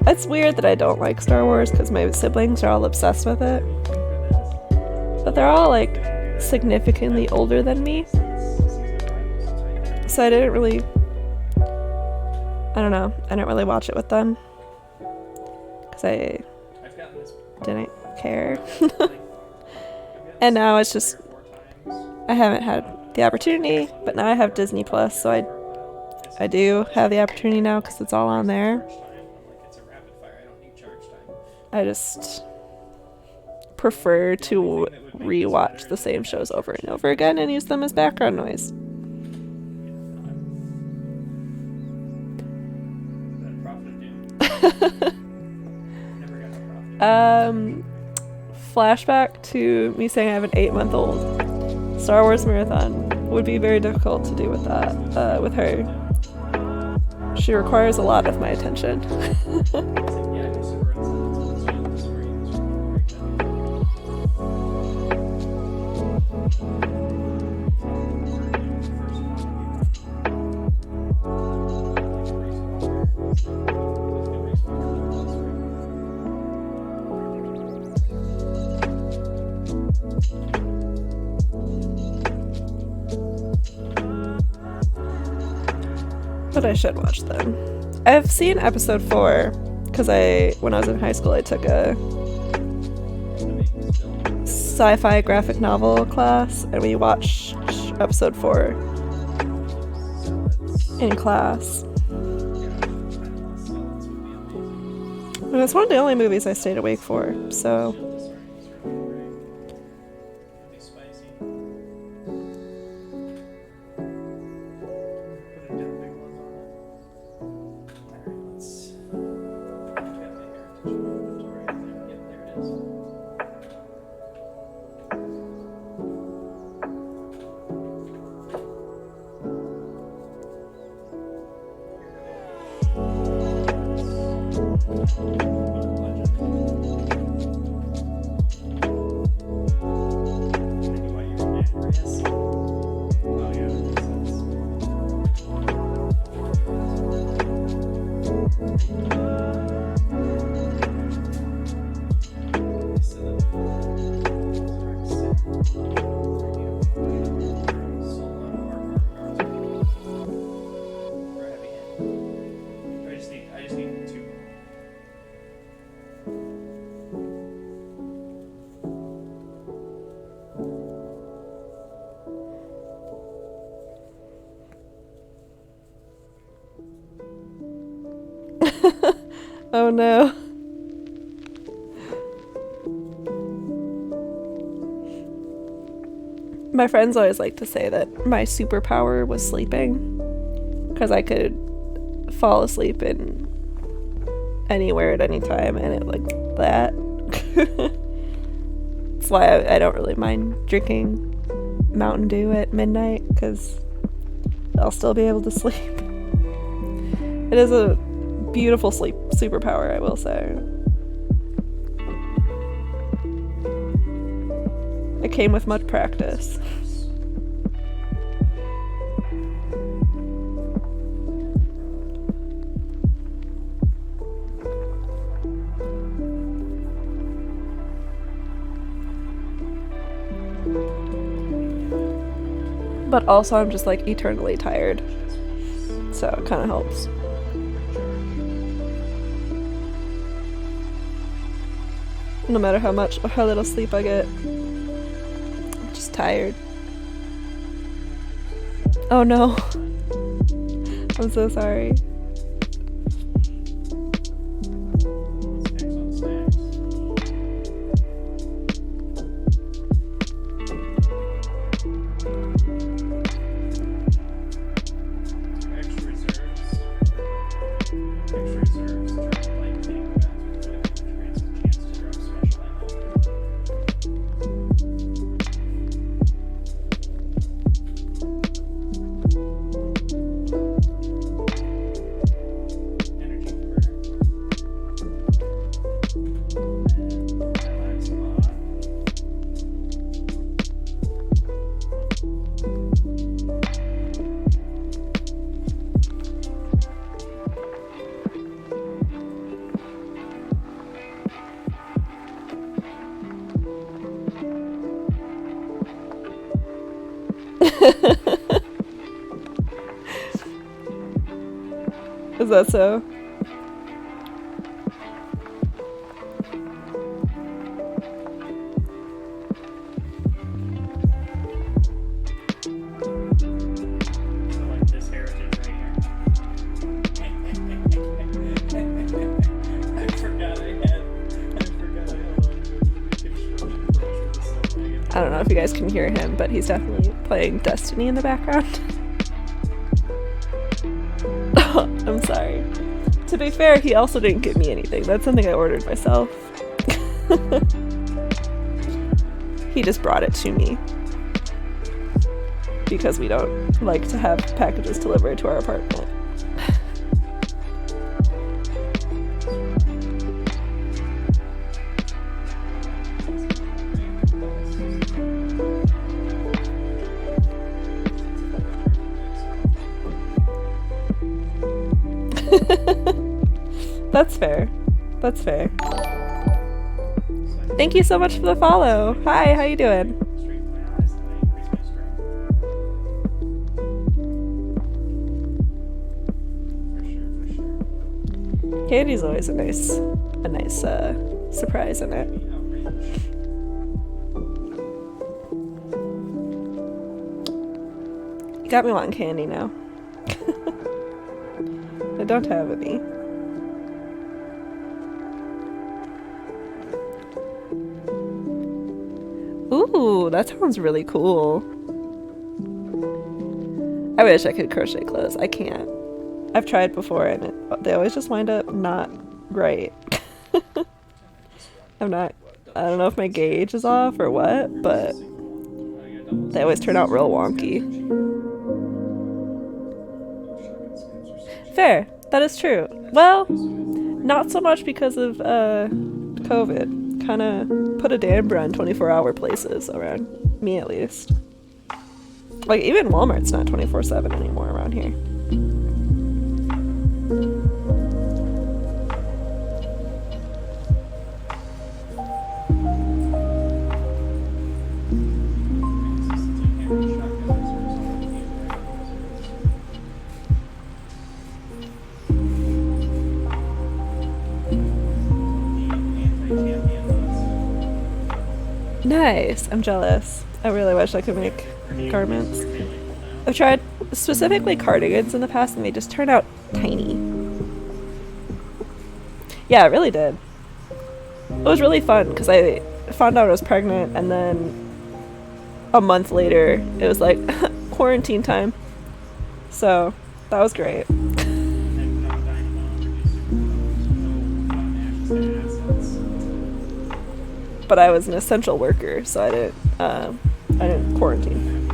It's weird that I don't like Star Wars because my siblings are all obsessed with it. But they're all like significantly older than me. So I didn't really, I don't know, I didn't really watch it with them. Because I didn't care. And now it's just, I haven't had the opportunity, but now I have Disney Plus, so I do have the opportunity now because it's all on there. I just prefer to rewatch the same shows over and over again and use them as background noise. Flashback to me saying I have an 8-month-old. Star Wars marathon would be very difficult to do with that, with her. She requires a lot of my attention. But I should watch them. I've seen episode 4 because when I was in high school I took a sci-fi graphic novel class, and we watched episode 4 in class. And it's one of the only movies I stayed awake for, so... Oh no. My friends always like to say that my superpower was sleeping, because I could fall asleep in anywhere at any time, and it like that. That's why I don't really mind drinking Mountain Dew at midnight, because I'll still be able to sleep. It is a beautiful sleep superpower, I will say. It came with much practice. But also I'm just like eternally tired, so it kind of helps. No matter how little sleep I get, I'm just tired. Oh no. I'm so sorry. Is that so? I don't know if you guys can hear him, but he's definitely playing Destiny in the background. I'm sorry. To be fair, he also didn't get me anything. That's something I ordered myself. He just brought it to me, because we don't like to have packages delivered to our apartment. That's fair. That's fair. Thank you so much for the follow. Hi, how you doing? Candy's always a nice surprise in it. Got me wanting candy now. I don't have any. Ooh, that sounds really cool. I wish I could crochet clothes. I can't. I've tried before and they always just wind up not right. I'm not. I don't know if my gauge is off or what, but they always turn out real wonky. Fair. That is true. Well, not so much because of COVID. Kind of put a damper on 24-hour places around me, at least. Like, even Walmart's not 24/7 anymore around here. Nice. I'm jealous. I really wish I could make garments. I've tried specifically cardigans in the past and they just turn out tiny. Yeah, it really did. It was really fun because I found out I was pregnant and then a month later it was like quarantine time. So that was great. But I was an essential worker, so I didn't quarantine.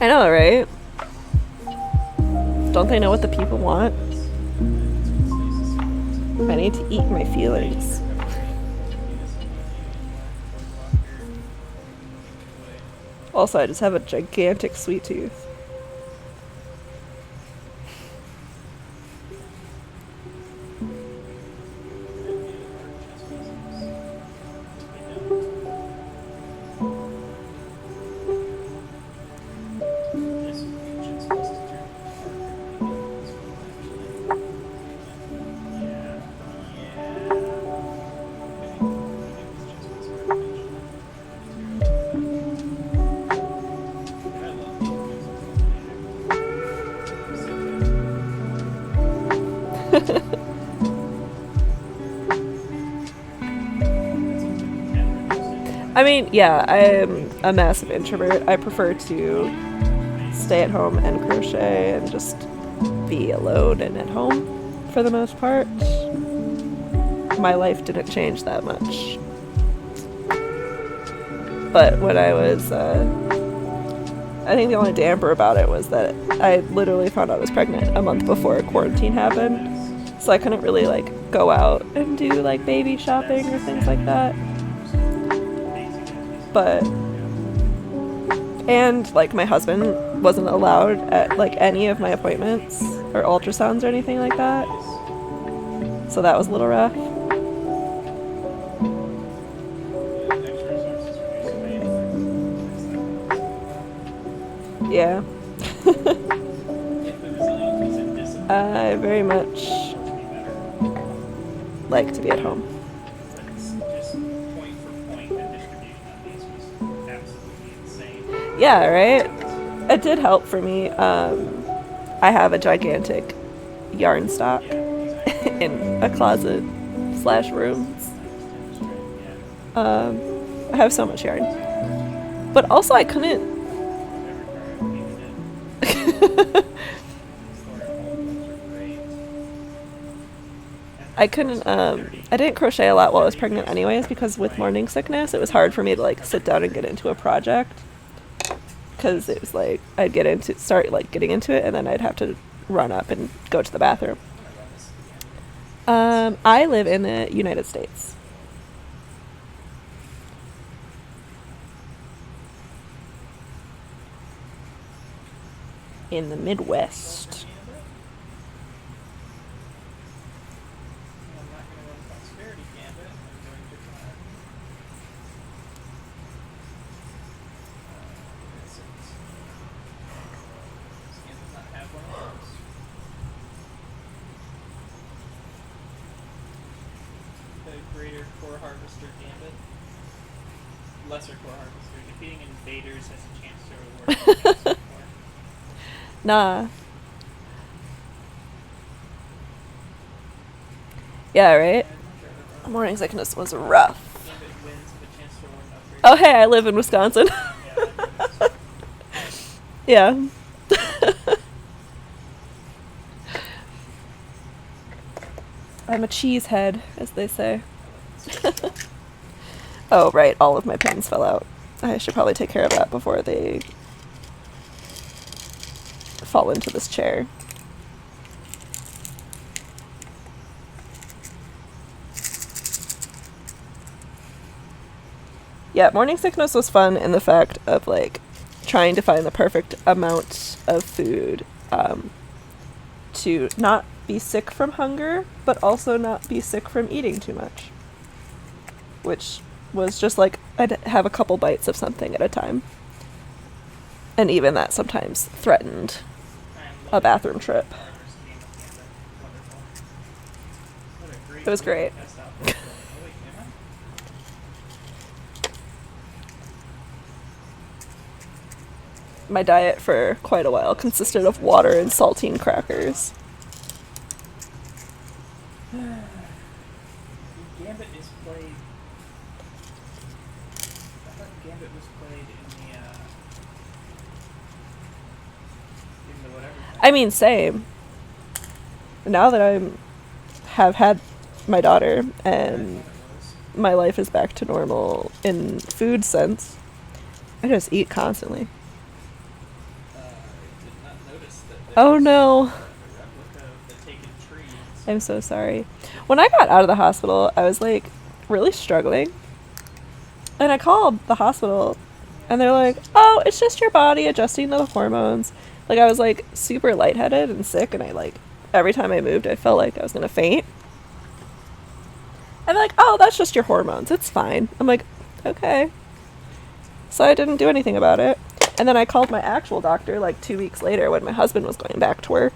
I know, right? Don't they know what the people want? I need to eat my feelings. Also, I just have a gigantic sweet tooth. I mean, yeah, I'm a massive introvert. I prefer to stay at home and crochet and just be alone and at home for the most part. My life didn't change that much. But when I was, I think the only damper about it was that I literally found out I was pregnant a month before quarantine happened. So I couldn't really, like, go out and do, like, baby shopping or things like that. But, and, like, my husband wasn't allowed at, like, any of my appointments or ultrasounds or anything like that. So that was a little rough. Yeah. I very much like to be at home. Yeah, right? It did help for me. I have a gigantic yarn stock in a closet / rooms. I have so much yarn. But also I couldn't I didn't crochet a lot while I was pregnant anyways because with morning sickness it was hard for me to like sit down and get into a project because it was like I'd start like getting into it and then I'd have to run up and go to the bathroom. I live in the United States. In the Midwest. greater core harvester gambit. Lesser core harvester. Defeating invaders has a chance to reward you more. Nah. Yeah, right? Morning sickness was rough. Gambit wins have a chance to reward an upgrade. Oh, hey, I live in Wisconsin. Yeah. I'm a cheesehead, as they say. Oh, right, all of my pens fell out. I should probably take care of that before they fall into this chair. Yeah, morning sickness was fun in the fact of, like, trying to find the perfect amount of food to not be sick from hunger, but also not be sick from eating too much. Which was just like, I'd have a couple bites of something at a time. And even that sometimes threatened a bathroom trip. It was great. My diet for quite a while consisted of water and saltine crackers. Gambit is played. I thought Gambit was played in the whatever. I mean, same. Now that have had my daughter and my life is back to normal in food sense, I just eat constantly. Oh no. I'm so sorry. When I got out of the hospital, I was like really struggling. And I called the hospital and they're like, "Oh, it's just your body adjusting to the hormones." Like I was like super lightheaded and sick and I like every time I moved I felt like I was going to faint. And they're like, "Oh, that's just your hormones. It's fine." I'm like, "Okay." So I didn't do anything about it. And then I called my actual doctor like 2 weeks later when my husband was going back to work.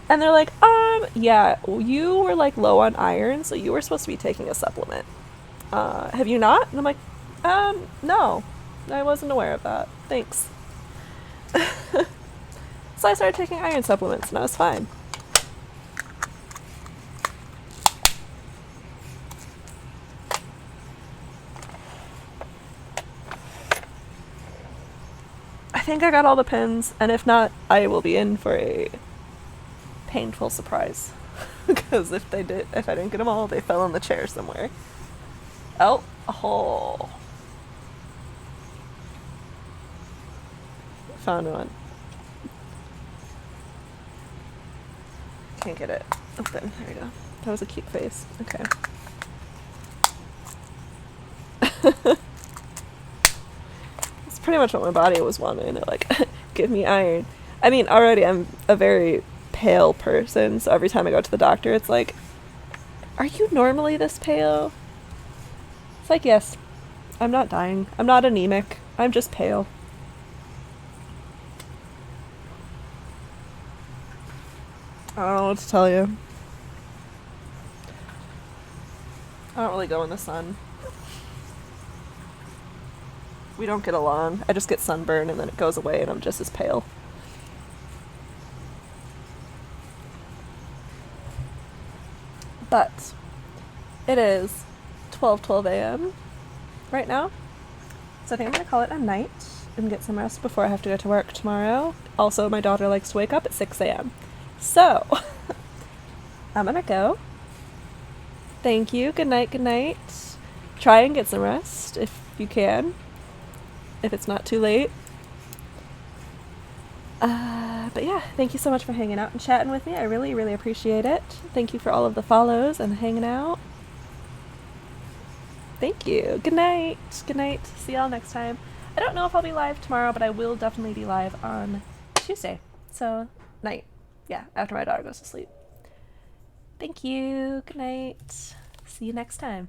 And they're like, yeah, you were like low on iron, so you were supposed to be taking a supplement. Have you not? And I'm like, no, I wasn't aware of that. Thanks. So I started taking iron supplements and I was fine. I think I got all the pins, and if not, I will be in for a painful surprise. Because if I didn't get them all, they fell in the chair somewhere. Oh. Found one. Can't get it open. There we go. That was a cute face. Okay. It's pretty much what my body was wanting. They're like, give me iron. I mean, already I'm a very pale person, so every time I go to the doctor, it's like, are you normally this pale? It's like, yes, I'm not dying. I'm not anemic. I'm just pale. I don't know what to tell you. I don't really go in the sun. We don't get along. I just get sunburn and then it goes away and I'm just as pale. But it is 12:12 a.m. right now. So I think I'm going to call it a night and get some rest before I have to go to work tomorrow. Also, my daughter likes to wake up at 6 a.m. So I'm going to go. Thank you. Good night. Good night. Try and get some rest if you can. If it's not too late. But yeah, thank you so much for hanging out and chatting with me. I really, really appreciate it. Thank you for all of the follows and hanging out. Thank you. Good night. Good night. See y'all next time. I don't know if I'll be live tomorrow, but I will definitely be live on Tuesday. So, night. Yeah, after my daughter goes to sleep. Thank you. Good night. See you next time.